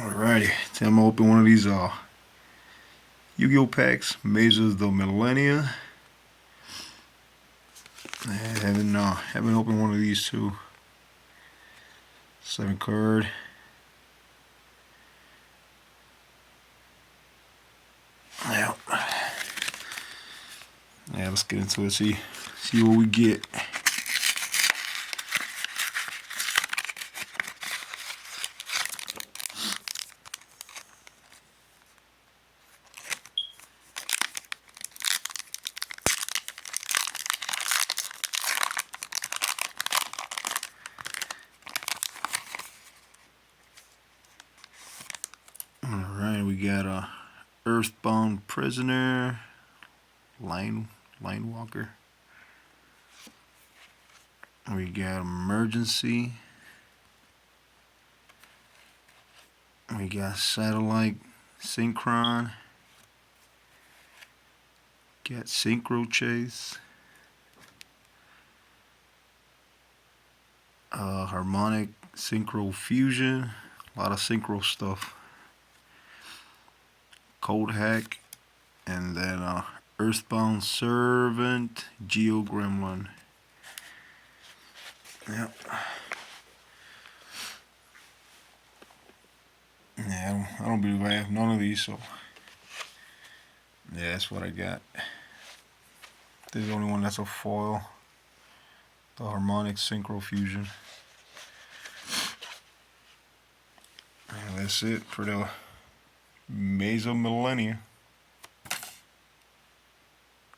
Alrighty, time to open one of these Yu-Gi-Oh packs. Mazes the Millennia. I haven't opened one of these two. 7 card. Yeah. Let's get into it. See what we get. Alright, we got a Earthbound Prisoner, Line Walker. We got Emergency. We got Satellite Synchron. Got Synchro Chase. Harmonic Synchro Fusion. A lot of synchro stuff. Code Hack. And then Earthbound Servant, Geo Gremlin. Yep. Yeah, I don't believe I have none of these, so yeah, that's what I got. This is the only one that's a foil. The Harmonic Synchro Fusion. And that's it for the Maze of Millennia.